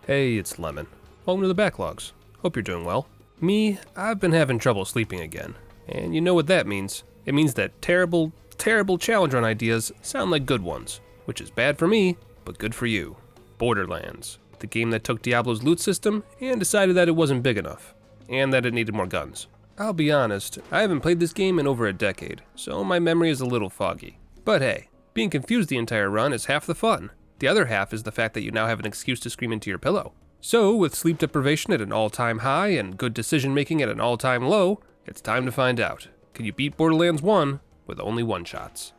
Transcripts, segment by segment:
Hey, it's Lemon. Welcome to the Backlogs. Hope you're doing well. Me, I've been having trouble sleeping again. And you know what that means. It means that terrible challenge run ideas sound like good ones. Which is bad for me, but good for you. Borderlands. The game that took Diablo's loot system and decided that it wasn't big enough. And that it needed more guns. I'll be honest, I haven't played this game in over a decade, so my memory is a little foggy. But hey, being confused the entire run is half the fun. The other half is the fact that you now have an excuse to scream into your pillow. So, with sleep deprivation at an all-time high and good decision-making at an all-time low, it's time to find out. Can you beat Borderlands 1 with only one-shots?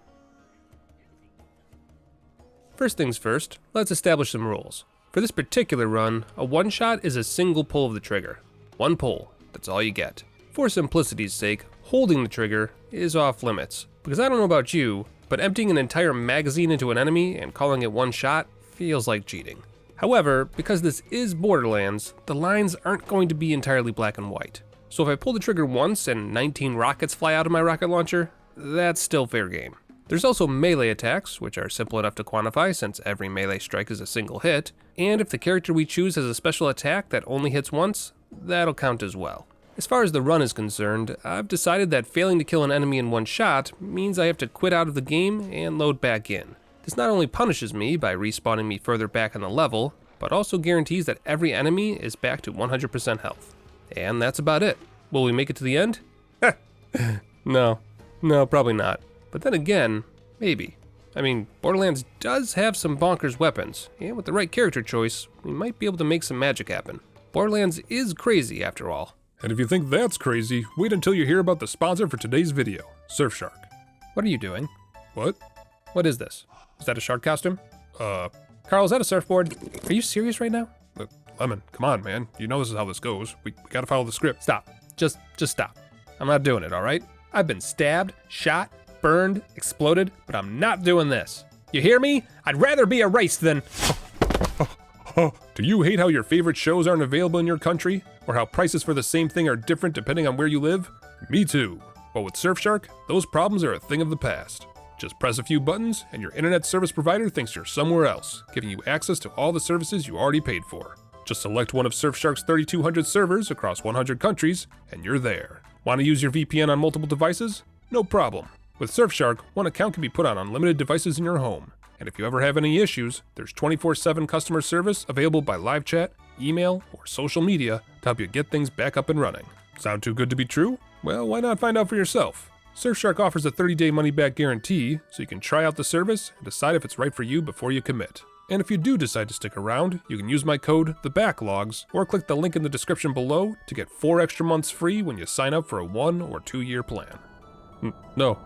First things first, let's establish some rules. For this particular run, a one-shot is a single pull of the trigger. One pull, that's all you get. For simplicity's sake, holding the trigger is off limits, because I don't know about you, but emptying an entire magazine into an enemy and calling it one shot feels like cheating. However, because this is Borderlands, the lines aren't going to be entirely black and white. So if I pull the trigger once and 19 rockets fly out of my rocket launcher, that's still fair game. There's also melee attacks, which are simple enough to quantify since every melee strike is a single hit, and if the character we choose has a special attack that only hits once, that'll count as well. As far as the run is concerned, I've decided that failing to kill an enemy in one shot means I have to quit out of the game and load back in. This not only punishes me by respawning me further back on the level, but also guarantees that every enemy is back to 100% health. And that's about it. Will we make it to the end? No, probably not. But then again, maybe. I mean, Borderlands does have some bonkers weapons, and with the right character choice, we might be able to make some magic happen. Borderlands is crazy after all. And if you think that's crazy, wait until you hear about the sponsor for today's video, Surfshark. What are you doing? What? What is this? Is that a shark costume? Carl, is that a surfboard? Are you serious right now? Lemon, come on, man. You know this is how this goes. We gotta follow the script. Stop. Just stop. I'm not doing it, all right? I've been stabbed, shot, burned, exploded, but I'm not doing this. You hear me? I'd rather be erased than... Do you hate how your favorite shows aren't available in your country? Or how prices for the same thing are different depending on where you live? Me too. But with Surfshark, those problems are a thing of the past. Just press a few buttons and your internet service provider thinks you're somewhere else, giving you access to all the services you already paid for. Just select one of Surfshark's 3,200 servers across 100 countries, and you're there. Want to use your VPN on multiple devices? No problem. With Surfshark, one account can be put on unlimited devices in your home. And if you ever have any issues, there's 24/7 customer service available by live chat, email, or social media to help you get things back up and running. Sound too good to be true? Well, why not find out for yourself? Surfshark offers a 30-day money-back guarantee, so you can try out the service and decide if it's right for you before you commit. And if you do decide to stick around, you can use my code, TheBacklogs, or click the link in the description below to get 4 extra months free when you sign up for a 1 or 2 year plan. No,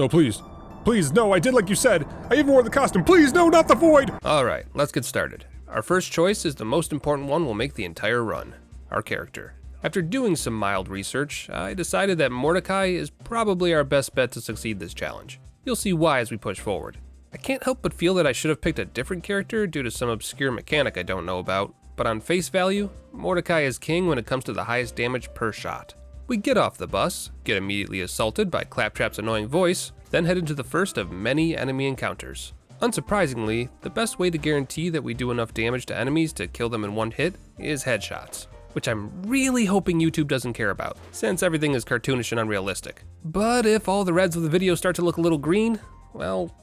please. Please, no, I did like you said. I even wore the costume. Please, no, not the void! Alright, let's get started. Our first choice is the most important one we'll make the entire run. Our character. After doing some mild research, I decided that Mordecai is probably our best bet to succeed this challenge. You'll see why as we push forward. I can't help but feel that I should have picked a different character due to some obscure mechanic I don't know about, but on face value, Mordecai is king when it comes to the highest damage per shot. We get off the bus, get immediately assaulted by Claptrap's annoying voice, then head into the first of many enemy encounters. Unsurprisingly, the best way to guarantee that we do enough damage to enemies to kill them in one hit is headshots, which I'm really hoping YouTube doesn't care about, since everything is cartoonish and unrealistic. But if all the reds of the video start to look a little green, well,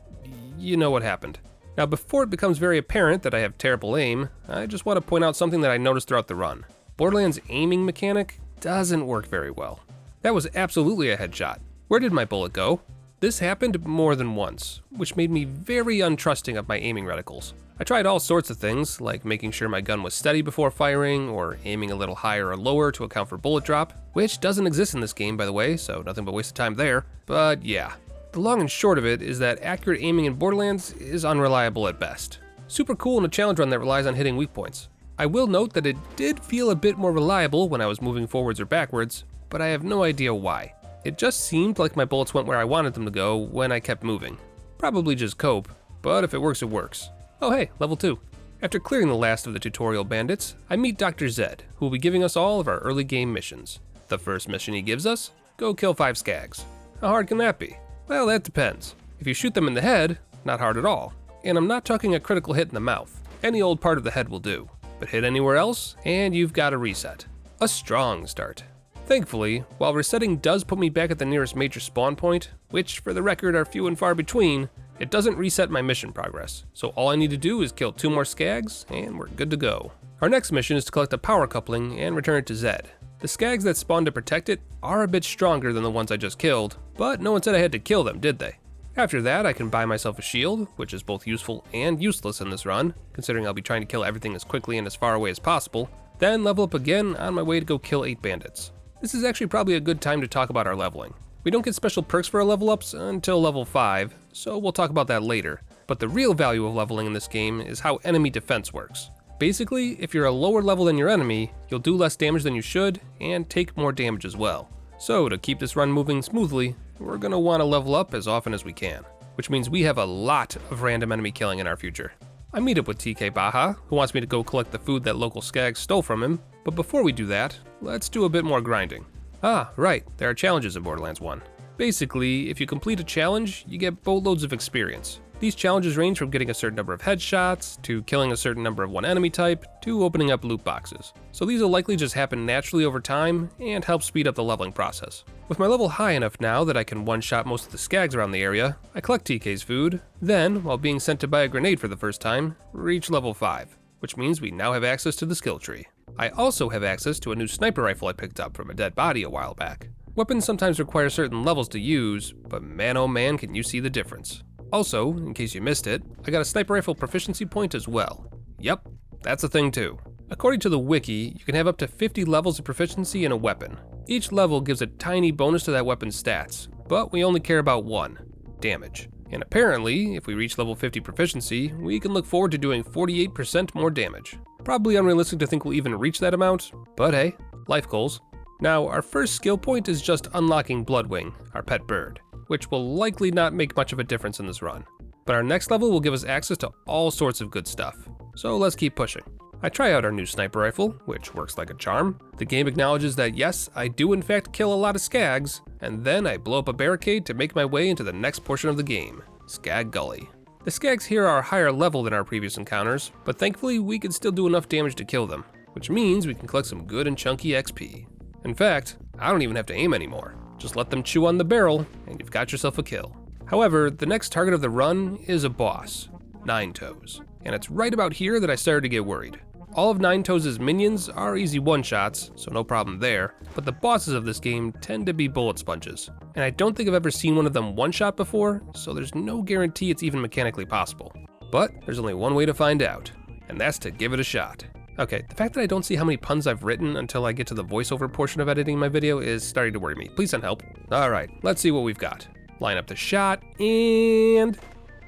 you know what happened. Now before it becomes very apparent that I have terrible aim, I just want to point out something that I noticed throughout the run. Borderlands' aiming mechanic doesn't work very well. That was absolutely a headshot. Where did my bullet go? This happened more than once, which made me very untrusting of my aiming reticles. I tried all sorts of things, like making sure my gun was steady before firing, or aiming a little higher or lower to account for bullet drop, which doesn't exist in this game by the way, so nothing but waste of time there. But yeah, the long and short of it is that accurate aiming in Borderlands is unreliable at best. Super cool in a challenge run that relies on hitting weak points. I will note that it did feel a bit more reliable when I was moving forwards or backwards, but I have no idea why. It just seemed like my bullets went where I wanted them to go when I kept moving. Probably just cope, but if it works, it works. Oh hey, level 2. After clearing the last of the tutorial bandits, I meet Dr. Zed, who will be giving us all of our early game missions. The first mission he gives us, go kill 5 skags. How hard can that be? Well, that depends. If you shoot them in the head, not hard at all. And I'm not talking a critical hit in the mouth. Any old part of the head will do. But hit anywhere else, and you've got a reset. A strong start. Thankfully, while resetting does put me back at the nearest major spawn point, which for the record are few and far between, it doesn't reset my mission progress. So all I need to do is kill 2 more skags, and we're good to go. Our next mission is to collect a power coupling and return it to Zed. The skags that spawn to protect it are a bit stronger than the ones I just killed, but no one said I had to kill them, did they? After that, I can buy myself a shield, which is both useful and useless in this run, considering I'll be trying to kill everything as quickly and as far away as possible, then level up again on my way to go kill 8 bandits. This is actually probably a good time to talk about our leveling. We don't get special perks for our level ups until level 5, so we'll talk about that later, but the real value of leveling in this game is how enemy defense works. Basically, if you're a lower level than your enemy, you'll do less damage than you should, and take more damage as well. So to keep this run moving smoothly, we're going to want to level up as often as we can, which means we have a lot of random enemy killing in our future. I meet up with TK Baja, who wants me to go collect the food that local skags stole from him, but before we do that, let's do a bit more grinding. Ah, right, there are challenges in Borderlands 1. Basically, if you complete a challenge, you get boatloads of experience. These challenges range from getting a certain number of headshots, to killing a certain number of one enemy type, to opening up loot boxes. So these will likely just happen naturally over time, and help speed up the leveling process. With my level high enough now that I can one-shot most of the skags around the area, I collect TK's food, then, while being sent to buy a grenade for the first time, reach level 5, which means we now have access to the skill tree. I also have access to a new sniper rifle I picked up from a dead body a while back. Weapons sometimes require certain levels to use, but man oh man can you see the difference. Also, in case you missed it, I got a sniper rifle proficiency point as well. Yep, that's a thing too. According to the wiki, you can have up to 50 levels of proficiency in a weapon. Each level gives a tiny bonus to that weapon's stats, but we only care about one: damage. And apparently, if we reach level 50 proficiency, we can look forward to doing 48% more damage. Probably unrealistic to think we'll even reach that amount, but hey, life goals. Now, our first skill point is just unlocking Bloodwing, our pet bird, which will likely not make much of a difference in this run. But our next level will give us access to all sorts of good stuff, so let's keep pushing. I try out our new sniper rifle, which works like a charm. The game acknowledges that yes, I do in fact kill a lot of skags, and then I blow up a barricade to make my way into the next portion of the game, Skag Gully. The skags here are higher level than our previous encounters, but thankfully we can still do enough damage to kill them, which means we can collect some good and chunky XP. In fact, I don't even have to aim anymore. Just let them chew on the barrel, and you've got yourself a kill. However, the next target of the run is a boss, Ninetoes, and it's right about here that I started to get worried. All of Ninetoes' minions are easy one-shots, so no problem there, but the bosses of this game tend to be bullet sponges, and I don't think I've ever seen one of them one-shot before, so there's no guarantee it's even mechanically possible. But there's only one way to find out, and that's to give it a shot. Okay, the fact that I don't see how many puns I've written until I get to the voiceover portion of editing my video is starting to worry me. Please send help. Alright, let's see what we've got. Line up the shot, and...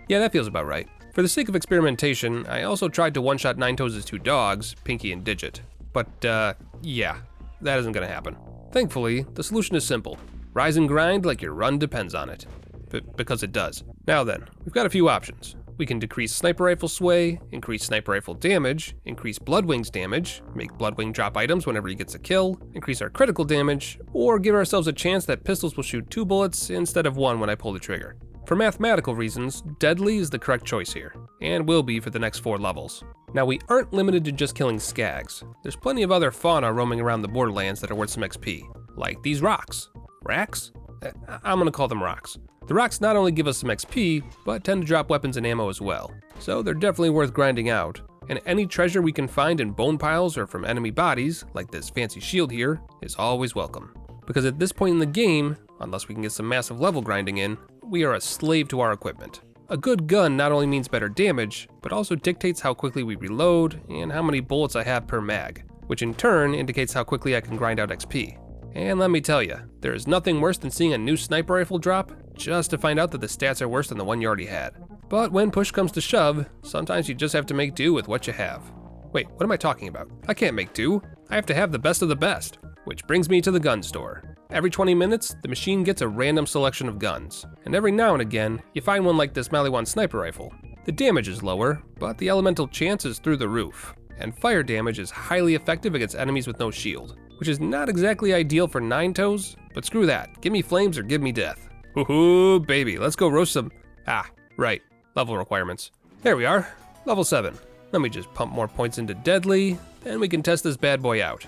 yeah, that feels about right. For the sake of experimentation, I also tried to one-shot Ninetoes' 2 dogs, Pinky and Digit. But, yeah, that isn't gonna happen. Thankfully, the solution is simple. Rise and grind like your run depends on it. Because it does. Now then, we've got a few options. We can decrease sniper rifle sway, increase sniper rifle damage, increase Bloodwing's damage, make Bloodwing drop items whenever he gets a kill, increase our critical damage, or give ourselves a chance that pistols will shoot 2 bullets instead of 1 when I pull the trigger. For mathematical reasons, deadly is the correct choice here, and will be for the next 4 levels. Now we aren't limited to just killing skags. There's plenty of other fauna roaming around the Borderlands that are worth some XP, like these rocks. Racks? I'm gonna call them rocks. The rocks not only give us some XP, but tend to drop weapons and ammo as well, so they're definitely worth grinding out, and any treasure we can find in bone piles or from enemy bodies, like this fancy shield here, is always welcome. Because at this point in the game, unless we can get some massive level grinding in, we are a slave to our equipment. A good gun not only means better damage, but also dictates how quickly we reload and how many bullets I have per mag, which in turn indicates how quickly I can grind out XP. And let me tell you, there is nothing worse than seeing a new sniper rifle drop just to find out that the stats are worse than the one you already had. But when push comes to shove, sometimes you just have to make do with what you have. Wait, what am I talking about? I can't make do. I have to have the best of the best. Which brings me to the gun store. Every 20 minutes, the machine gets a random selection of guns, and every now and again, you find one like this Maliwan sniper rifle. The damage is lower, but the elemental chance is through the roof, and fire damage is highly effective against enemies with no shield, which is not exactly ideal for Ninetoes, but screw that, give me flames or give me death. Woohoo, baby, let's go roast some... right, level requirements. There we are, level 7. Let me just pump more points into Deadly, and we can test this bad boy out.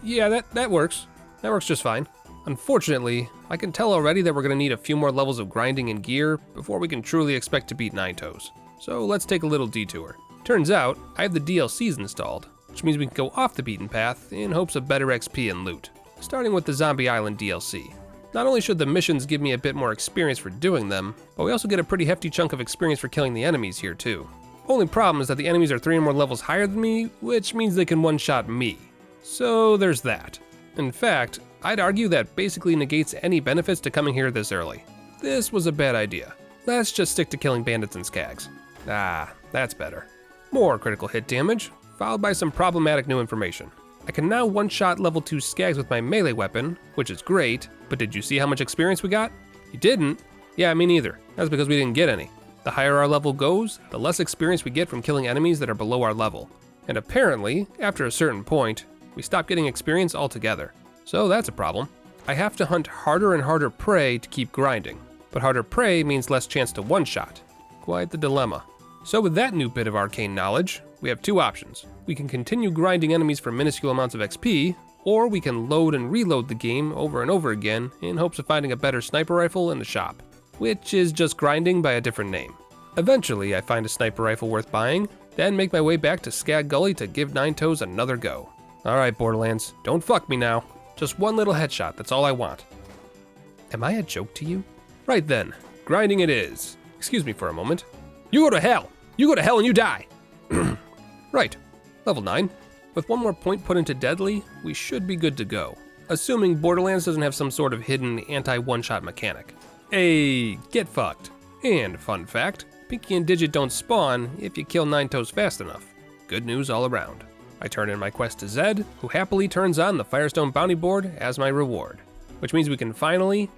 Yeah, that works. That works just fine. Unfortunately, I can tell already that we're gonna need a few more levels of grinding and gear before we can truly expect to beat Ninetales. So let's take a little detour. Turns out, I have the DLCs installed, which means we can go off the beaten path in hopes of better XP and loot. Starting with the Zombie Island DLC. Not only should the missions give me a bit more experience for doing them, but we also get a pretty hefty chunk of experience for killing the enemies here too. Only problem is that the enemies are 3 or more levels higher than me, which means they can one-shot me. So there's that. In fact, I'd argue that basically negates any benefits to coming here this early. This was a bad idea. Let's just stick to killing bandits and skags. Ah, that's better. More critical hit damage, followed by some problematic new information. I can now one-shot level 2 skags with my melee weapon, which is great, but did you see how much experience we got? You didn't? Yeah, me neither. That's because we didn't get any. The higher our level goes, the less experience we get from killing enemies that are below our level. And apparently, after a certain point, we stop getting experience altogether. So that's a problem. I have to hunt harder and harder prey to keep grinding, but harder prey means less chance to one-shot. Quite the dilemma. So with that new bit of arcane knowledge, we have 2 options. We can continue grinding enemies for minuscule amounts of XP, or we can load and reload the game over and over again in hopes of finding a better sniper rifle in the shop, which is just grinding by a different name. Eventually, I find a sniper rifle worth buying, then make my way back to Skag Gully to give Ninetales another go. Alright, Borderlands, don't fuck me now. Just one little headshot, that's all I want. Am I a joke to you? Right then, grinding it is. Excuse me for a moment. You go to hell! You go to hell and you die! Right, level 9. With 1 more point put into Deadly, we should be good to go. Assuming Borderlands doesn't have some sort of hidden anti-one-shot mechanic. Hey, get fucked. And fun fact, Pinky and Digit don't spawn if you kill Ninetales fast enough. Good news all around. I turn in my quest to Zed, who happily turns on the Firestone bounty board as my reward. Which means we can finally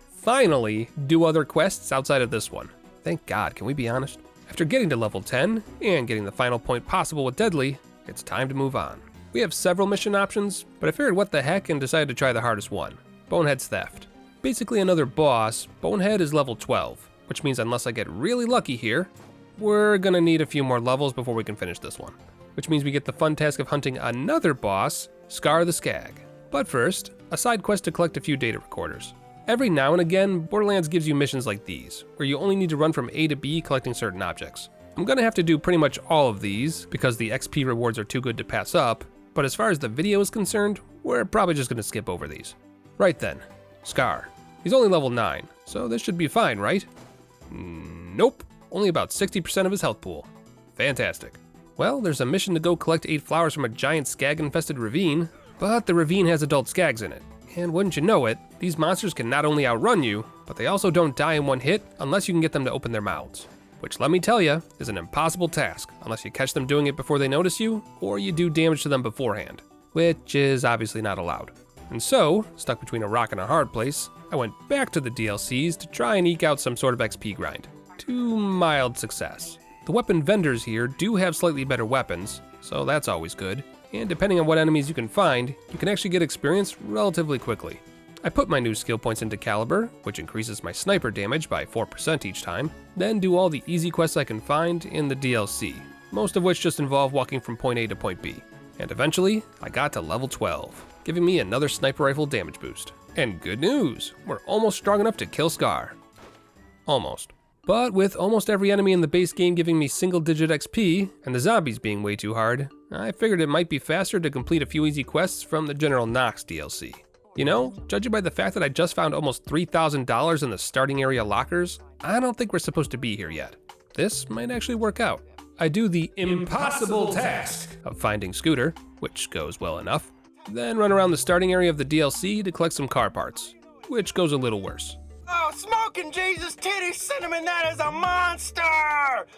do other quests outside of this one. Thank God, can we be honest? After getting to level 10, and getting the final point possible with Deadly, it's time to move on. We have several mission options, but I figured what the heck and decided to try the hardest one, Bonehead's Theft. Basically another boss, Bonehead is level 12, which means unless I get really lucky here, we're gonna need a few more levels before we can finish this one. Which means we get the fun task of hunting another boss, Scar the Skag. But first, a side quest to collect a few data recorders. Every now and again, Borderlands gives you missions like these, where you only need to run from A to B collecting certain objects. I'm gonna have to do pretty much all of these, because the XP rewards are too good to pass up, but as far as the video is concerned, we're probably just gonna skip over these. Right then, Scar. He's only level 9, so this should be fine, right? Nope, only about 60% of his health pool. Fantastic. Well, there's a mission to go collect 8 flowers from a giant skag-infested ravine, but the ravine has adult skags in it. And wouldn't you know it, these monsters can not only outrun you, but they also don't die in one hit unless you can get them to open their mouths. Which, let me tell you, is an impossible task unless you catch them doing it before they notice you, or you do damage to them beforehand, which is obviously not allowed. And so, stuck between a rock and a hard place, I went back to the DLCs to try and eke out some sort of XP grind. To mild success. The weapon vendors here do have slightly better weapons, so that's always good. And depending on what enemies you can find, you can actually get experience relatively quickly. I put my new skill points into Caliber, which increases my sniper damage by 4% each time, then do all the easy quests I can find in the DLC, most of which just involve walking from point A to point B. And eventually, I got to level 12, giving me another sniper rifle damage boost. And good news, we're almost strong enough to kill Scar. Almost. But with almost every enemy in the base game giving me single-digit XP, and the zombies being way too hard, I figured it might be faster to complete a few easy quests from the General Knox DLC. You know, judging by the fact that I just found almost $3,000 in the starting area lockers, I don't think we're supposed to be here yet. This might actually work out. I do the impossible task of finding Scooter, which goes well enough, then run around the starting area of the DLC to collect some car parts, which goes a little worse. Oh, smoking Jesus titty cinnamon, that is a monster!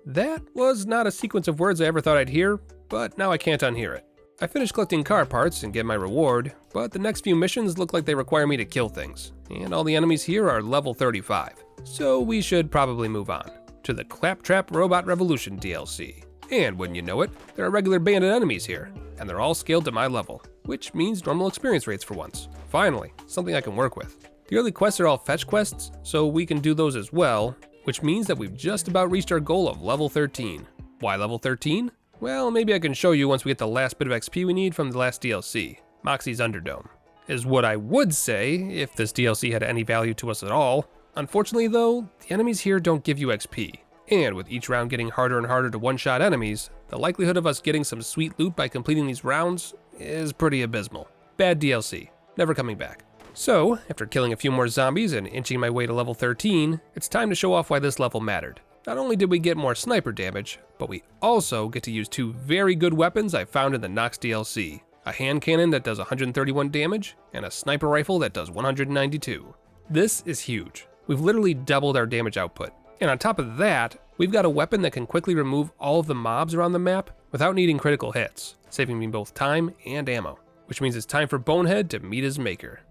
That was not a sequence of words I ever thought I'd hear, but now I can't unhear it. I finished collecting car parts and get my reward, but the next few missions look like they require me to kill things, and all the enemies here are level 35, so we should probably move on to the Claptrap Robot Revolution DLC. And wouldn't you know it, there are regular bandit enemies here, and they're all scaled to my level, which means normal experience rates for once. Finally, something I can work with. The early quests are all fetch quests, so we can do those as well, which means that we've just about reached our goal of level 13. Why level 13? Well, maybe I can show you once we get the last bit of XP we need from the last DLC, Moxie's Underdome, is what I would say if this DLC had any value to us at all. Unfortunately though, the enemies here don't give you XP, and with each round getting harder and harder to one-shot enemies, the likelihood of us getting some sweet loot by completing these rounds is pretty abysmal. Bad DLC, never coming back. So, after killing a few more zombies and inching my way to level 13, it's time to show off why this level mattered. Not only did we get more sniper damage, but we also get to use two very good weapons I found in the Nox DLC. A hand cannon that does 131 damage, and a sniper rifle that does 192. This is huge. We've literally doubled our damage output. And on top of that, we've got a weapon that can quickly remove all of the mobs around the map without needing critical hits, saving me both time and ammo. Which means it's time for Bonehead to meet his maker.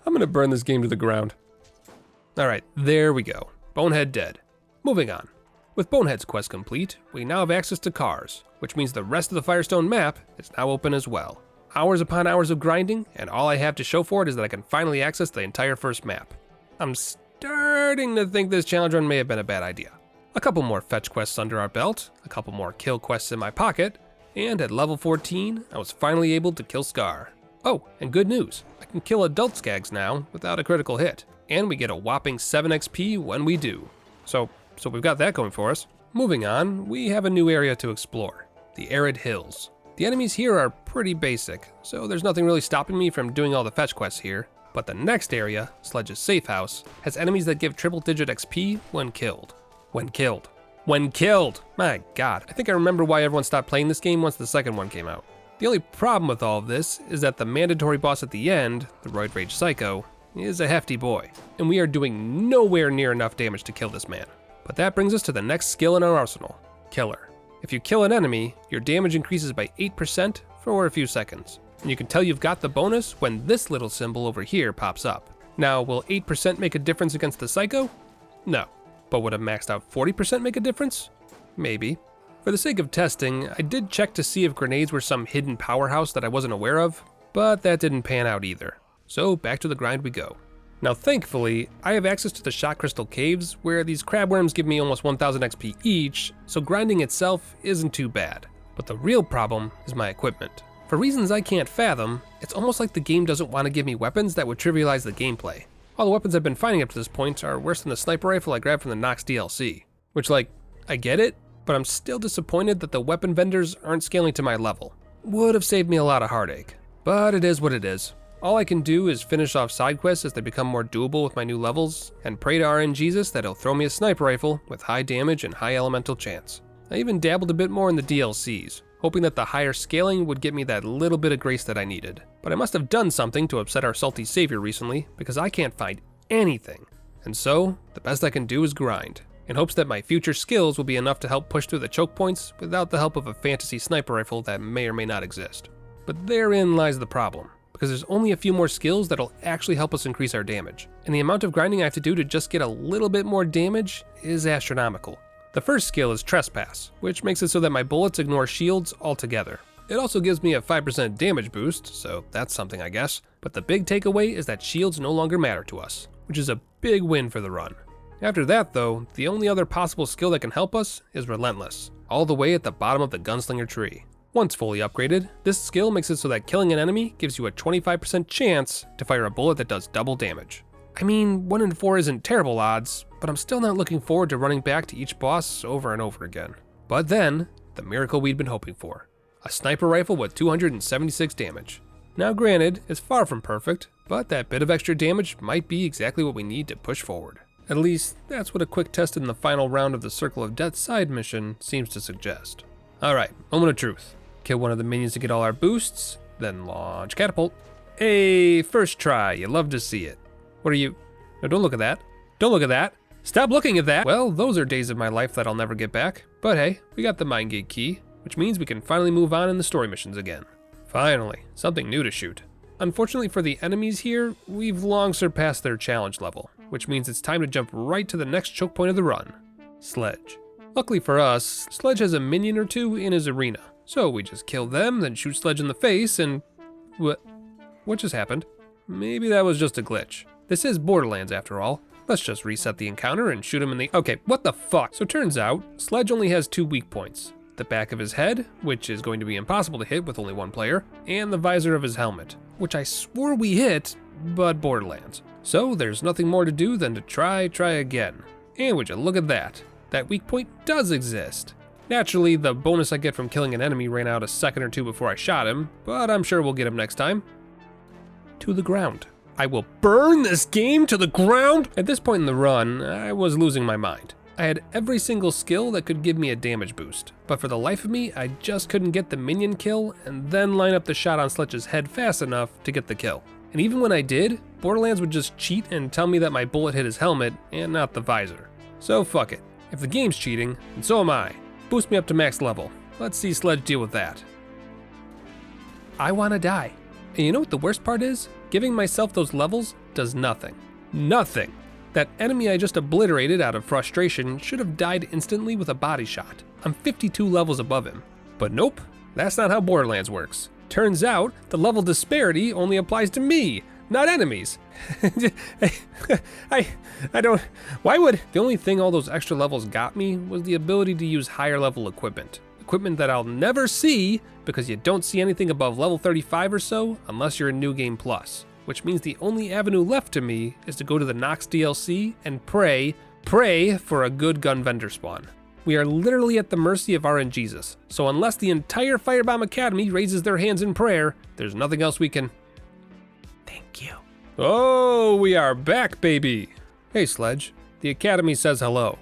I'm gonna burn this game to the ground. Alright, there we go. Bonehead dead. Moving on. With Bonehead's quest complete, we now have access to cars, which means the rest of the Firestone map is now open as well. Hours upon hours of grinding, and all I have to show for it is that I can finally access the entire first map. I'm starting to think this challenge run may have been a bad idea. A couple more fetch quests under our belt, a couple more kill quests in my pocket, and at level 14, I was finally able to kill Scar. Oh, and good news, I can kill adult skags now without a critical hit, and we get a whopping 7 XP when we do. So we've got that going for us. Moving on, we have a new area to explore, the Arid Hills. The enemies here are pretty basic, so there's nothing really stopping me from doing all the fetch quests here, but the next area, Sledge's Safe House, has enemies that give triple-digit XP when killed. When killed! My god, I think I remember why everyone stopped playing this game once the second one came out. The only problem with all of this is that the mandatory boss at the end, the Roid Rage Psycho, is a hefty boy, and we are doing nowhere near enough damage to kill this man. But that brings us to the next skill in our arsenal, Killer. If you kill an enemy, your damage increases by 8% for a few seconds, and you can tell you've got the bonus when this little symbol over here pops up. Now, will 8% make a difference against the Psycho? No. But would a maxed out 40% make a difference? Maybe. For the sake of testing, I did check to see if grenades were some hidden powerhouse that I wasn't aware of, but that didn't pan out either. So back to the grind we go. Now thankfully, I have access to the Shot Crystal Caves, where these crabworms give me almost 1000 XP each, so grinding itself isn't too bad. But the real problem is my equipment. For reasons I can't fathom, it's almost like the game doesn't want to give me weapons that would trivialize the gameplay. All the weapons I've been finding up to this point are worse than the sniper rifle I grabbed from the Nox DLC. Which, like, I get it, but I'm still disappointed that the weapon vendors aren't scaling to my level. Would have saved me a lot of heartache. But it is what it is. All I can do is finish off side quests as they become more doable with my new levels, and pray to RNGesus that he'll throw me a sniper rifle with high damage and high elemental chance. I even dabbled a bit more in the DLCs, hoping that the higher scaling would get me that little bit of grace that I needed. But I must have done something to upset our salty savior recently, because I can't find anything. And so, the best I can do is grind, in hopes that my future skills will be enough to help push through the choke points without the help of a fantasy sniper rifle that may or may not exist. But therein lies the problem, because there's only a few more skills that'll actually help us increase our damage, and the amount of grinding I have to do to just get a little bit more damage is astronomical. The first skill is Trespass, which makes it so that my bullets ignore shields altogether. It also gives me a 5% damage boost, so that's something I guess, but the big takeaway is that shields no longer matter to us, which is a big win for the run. After that though, the only other possible skill that can help us is Relentless, all the way at the bottom of the Gunslinger tree. Once fully upgraded, this skill makes it so that killing an enemy gives you a 25% chance to fire a bullet that does double damage. I mean, 1 in 4 isn't terrible odds, but I'm still not looking forward to running back to each boss over and over again. But then, the miracle we'd been hoping for. A sniper rifle with 276 damage. Now granted, it's far from perfect, but that bit of extra damage might be exactly what we need to push forward. At least, that's what a quick test in the final round of the Circle of Death side mission seems to suggest. Alright, moment of truth. Kill one of the minions to get all our boosts, then launch catapult. Hey, first try, you love to see it. What are you? No, don't look at that. Don't look at that. Stop looking at that! Well, those are days of my life that I'll never get back. But hey, we got the Mind Gate key, which means we can finally move on in the story missions again. Finally, something new to shoot. Unfortunately for the enemies here, we've long surpassed their challenge level, which means it's time to jump right to the next choke point of the run, Sledge. Luckily for us, Sledge has a minion or two in his arena, so we just kill them, then shoot Sledge in the face, and what just happened? Maybe that was just a glitch. This is Borderlands after all. Let's just reset the encounter and shoot him in the— okay, what the fuck? So turns out, Sledge only has 2 weak points. The back of his head, which is going to be impossible to hit with only 1 player, and the visor of his helmet, which I swore we hit, but Borderlands. So there's nothing more to do than to try again. And would you look at that? That weak point does exist. Naturally, the bonus I get from killing an enemy ran out a second or 2 before I shot him, but I'm sure we'll get him next time. To the ground. I will burn this game to the ground! At this point in the run, I was losing my mind. I had every single skill that could give me a damage boost, but for the life of me, I just couldn't get the minion kill and then line up the shot on Sledge's head fast enough to get the kill. And even when I did, Borderlands would just cheat and tell me that my bullet hit his helmet and not the visor. So fuck it. If the game's cheating, and so am I. Boost me up to max level. Let's see Sledge deal with that. I wanna die. And you know what the worst part is? Giving myself those levels does nothing. Nothing! That enemy I just obliterated out of frustration should have died instantly with a body shot. I'm 52 levels above him. But nope, that's not how Borderlands works. Turns out, the level disparity only applies to me, not enemies. I don't— why would— the only thing all those extra levels got me was the ability to use higher level equipment. Equipment that I'll never see because you don't see anything above level 35 or so unless you're in New Game Plus. Which means the only avenue left to me is to go to the Nox DLC and pray for a good gun vendor spawn. We are literally at the mercy of RNGesus, so unless the entire Firebomb Academy raises their hands in prayer, there's nothing else we can— thank you. Oh, we are back, baby! Hey, Sledge. The Academy says hello.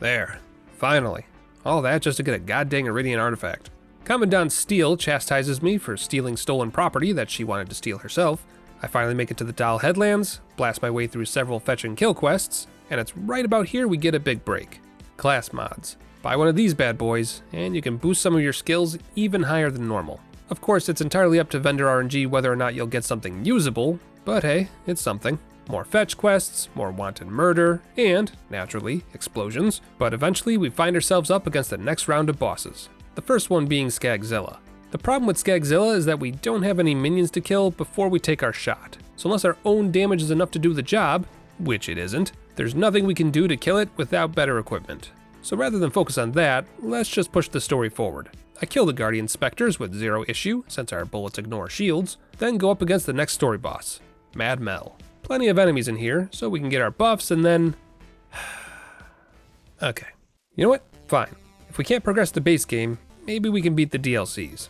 There. Finally. All that just to get a goddamn Iridian artifact. Commandant Steele chastises me for stealing stolen property that she wanted to steal herself. I finally make it to the Doll Headlands, blast my way through several fetch and kill quests, and it's right about here we get a big break. Class mods. Buy one of these bad boys, and you can boost some of your skills even higher than normal. Of course, it's entirely up to vendor RNG whether or not you'll get something usable, but hey, it's something. More fetch quests, more wanton murder, and, naturally, explosions, but eventually we find ourselves up against the next round of bosses. The first one being Skagzilla. The problem with Skagzilla is that we don't have any minions to kill before we take our shot. So unless our own damage is enough to do the job, which it isn't, there's nothing we can do to kill it without better equipment. So rather than focus on that, let's just push the story forward. I kill the Guardian Spectres with 0 issue, since our bullets ignore shields, then go up against the next story boss, Mad Mel. Plenty of enemies in here, so we can get our buffs and then— okay. You know what? Fine. If we can't progress the base game, maybe we can beat the DLCs.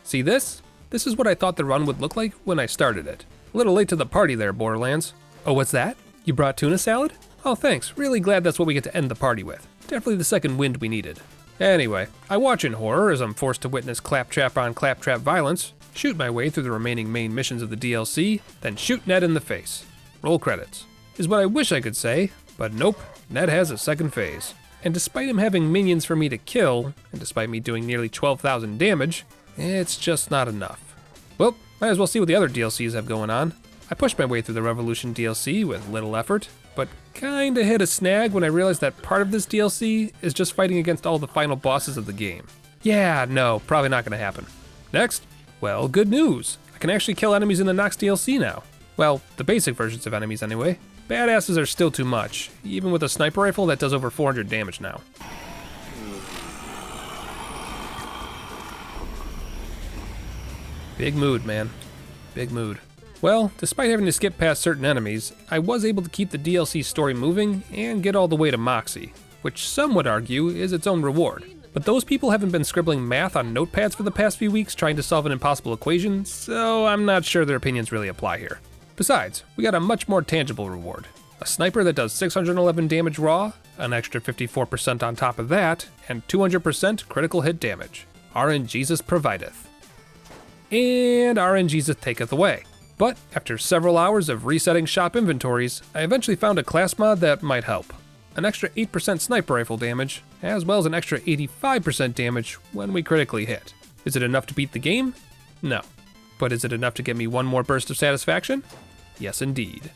See this? This is what I thought the run would look like when I started it. A little late to the party there, Borderlands. Oh, what's that? You brought tuna salad? Oh, thanks. Really glad that's what we get to end the party with. Definitely the second wind we needed. Anyway, I watch in horror as I'm forced to witness claptrap on claptrap violence, shoot my way through the remaining main missions of the DLC, then shoot Ned in the face. Roll credits. Is what I wish I could say, but nope, Ned has a second phase. And despite him having minions for me to kill, and despite me doing nearly 12,000 damage, it's just not enough. Well, might as well see what the other DLCs have going on. I pushed my way through the Revolution DLC with little effort, but kinda hit a snag when I realized that part of this DLC is just fighting against all the final bosses of the game. Yeah, no, probably not gonna happen. Next, well, good news. I can actually kill enemies in the Nox DLC now. Well, the basic versions of enemies anyway. Badasses are still too much, even with a sniper rifle that does over 400 damage now. Big mood, man. Big mood. Well, despite having to skip past certain enemies, I was able to keep the DLC story moving and get all the way to Moxie, which some would argue is its own reward. But those people haven't been scribbling math on notepads for the past few weeks trying to solve an impossible equation, so I'm not sure their opinions really apply here. Besides, we got a much more tangible reward. A sniper that does 611 damage raw, an extra 54% on top of that, and 200% critical hit damage. RNGesus provideth. And RNGesus taketh away. But after several hours of resetting shop inventories, I eventually found a class mod that might help. An extra 8% sniper rifle damage, as well as an extra 85% damage when we critically hit. Is it enough to beat the game? No. But is it enough to get me one more burst of satisfaction? Yes, indeed.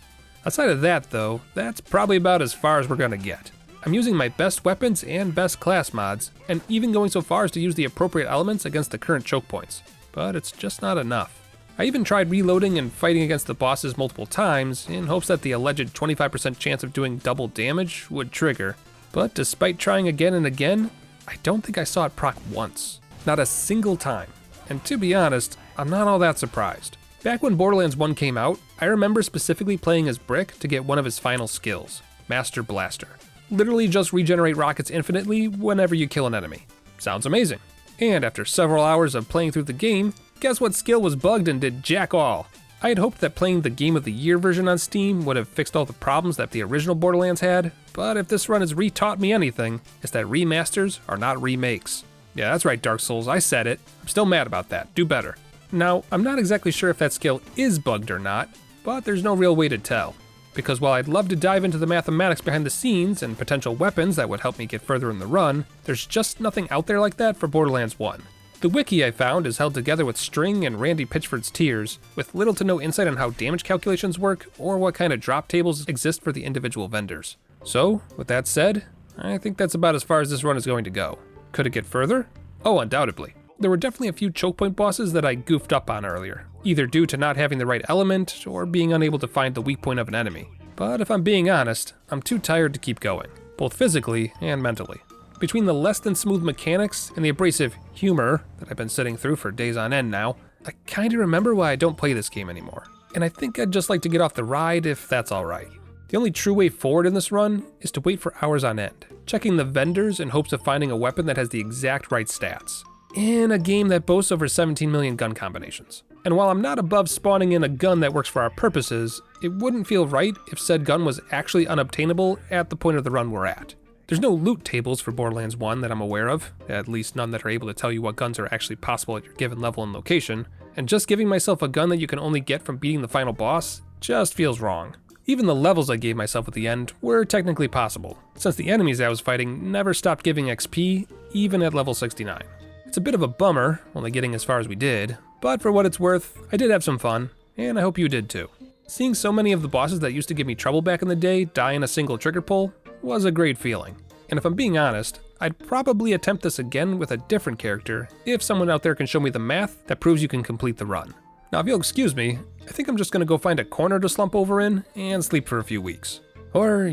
Outside of that, though, that's probably about as far as we're gonna get. I'm using my best weapons and best class mods, and even going so far as to use the appropriate elements against the current choke points. But it's just not enough. I even tried reloading and fighting against the bosses multiple times in hopes that the alleged 25% chance of doing double damage would trigger, but despite trying again and again, I don't think I saw it proc once. Not a single time. And to be honest, I'm not all that surprised. Back when Borderlands 1 came out, I remember specifically playing as Brick to get one of his final skills, Master Blaster. Literally just regenerate rockets infinitely whenever you kill an enemy. Sounds amazing. And after several hours of playing through the game, guess what skill was bugged and did jack all? I had hoped that playing the Game of the Year version on Steam would have fixed all the problems that the original Borderlands had, but if this run has re-taught me anything, it's that remasters are not remakes. Yeah, that's right, Dark Souls, I said it. I'm still mad about that. Do better. Now, I'm not exactly sure if that skill is bugged or not, but there's no real way to tell. Because while I'd love to dive into the mathematics behind the scenes and potential weapons that would help me get further in the run, there's just nothing out there like that for Borderlands 1. The wiki I found is held together with string and Randy Pitchford's tears, with little to no insight on how damage calculations work or what kind of drop tables exist for the individual vendors. So, with that said, I think that's about as far as this run is going to go. Could it get further? Oh, undoubtedly. There were definitely a few choke point bosses that I goofed up on earlier, either due to not having the right element or being unable to find the weak point of an enemy. But if I'm being honest, I'm too tired to keep going, both physically and mentally. Between the less than smooth mechanics and the abrasive humor that I've been sitting through for days on end now, I kinda remember why I don't play this game anymore. And I think I'd just like to get off the ride if that's alright. The only true way forward in this run is to wait for hours on end, checking the vendors in hopes of finding a weapon that has the exact right stats, in a game that boasts over 17 million gun combinations. And while I'm not above spawning in a gun that works for our purposes, it wouldn't feel right if said gun was actually unobtainable at the point of the run we're at. There's no loot tables for Borderlands 1 that I'm aware of, at least none that are able to tell you what guns are actually possible at your given level and location, and just giving myself a gun that you can only get from beating the final boss just feels wrong. Even the levels I gave myself at the end were technically possible, since the enemies I was fighting never stopped giving XP, even at level 69. It's a bit of a bummer, only getting as far as we did, but for what it's worth, I did have some fun, and I hope you did too. Seeing so many of the bosses that used to give me trouble back in the day die in a single trigger pull was a great feeling. And if I'm being honest, I'd probably attempt this again with a different character if someone out there can show me the math that proves you can complete the run. Now if you'll excuse me, I think I'm just gonna go find a corner to slump over in and sleep for a few weeks. Or,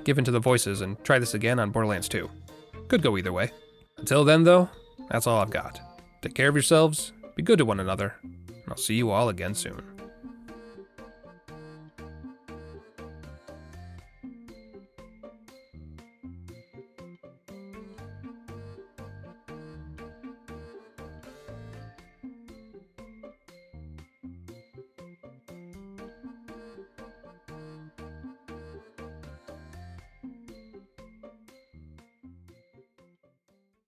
give in to the voices and try this again on Borderlands 2. Could go either way. Until then though, that's all I've got. Take care of yourselves, be good to one another, and I'll see you all again soon.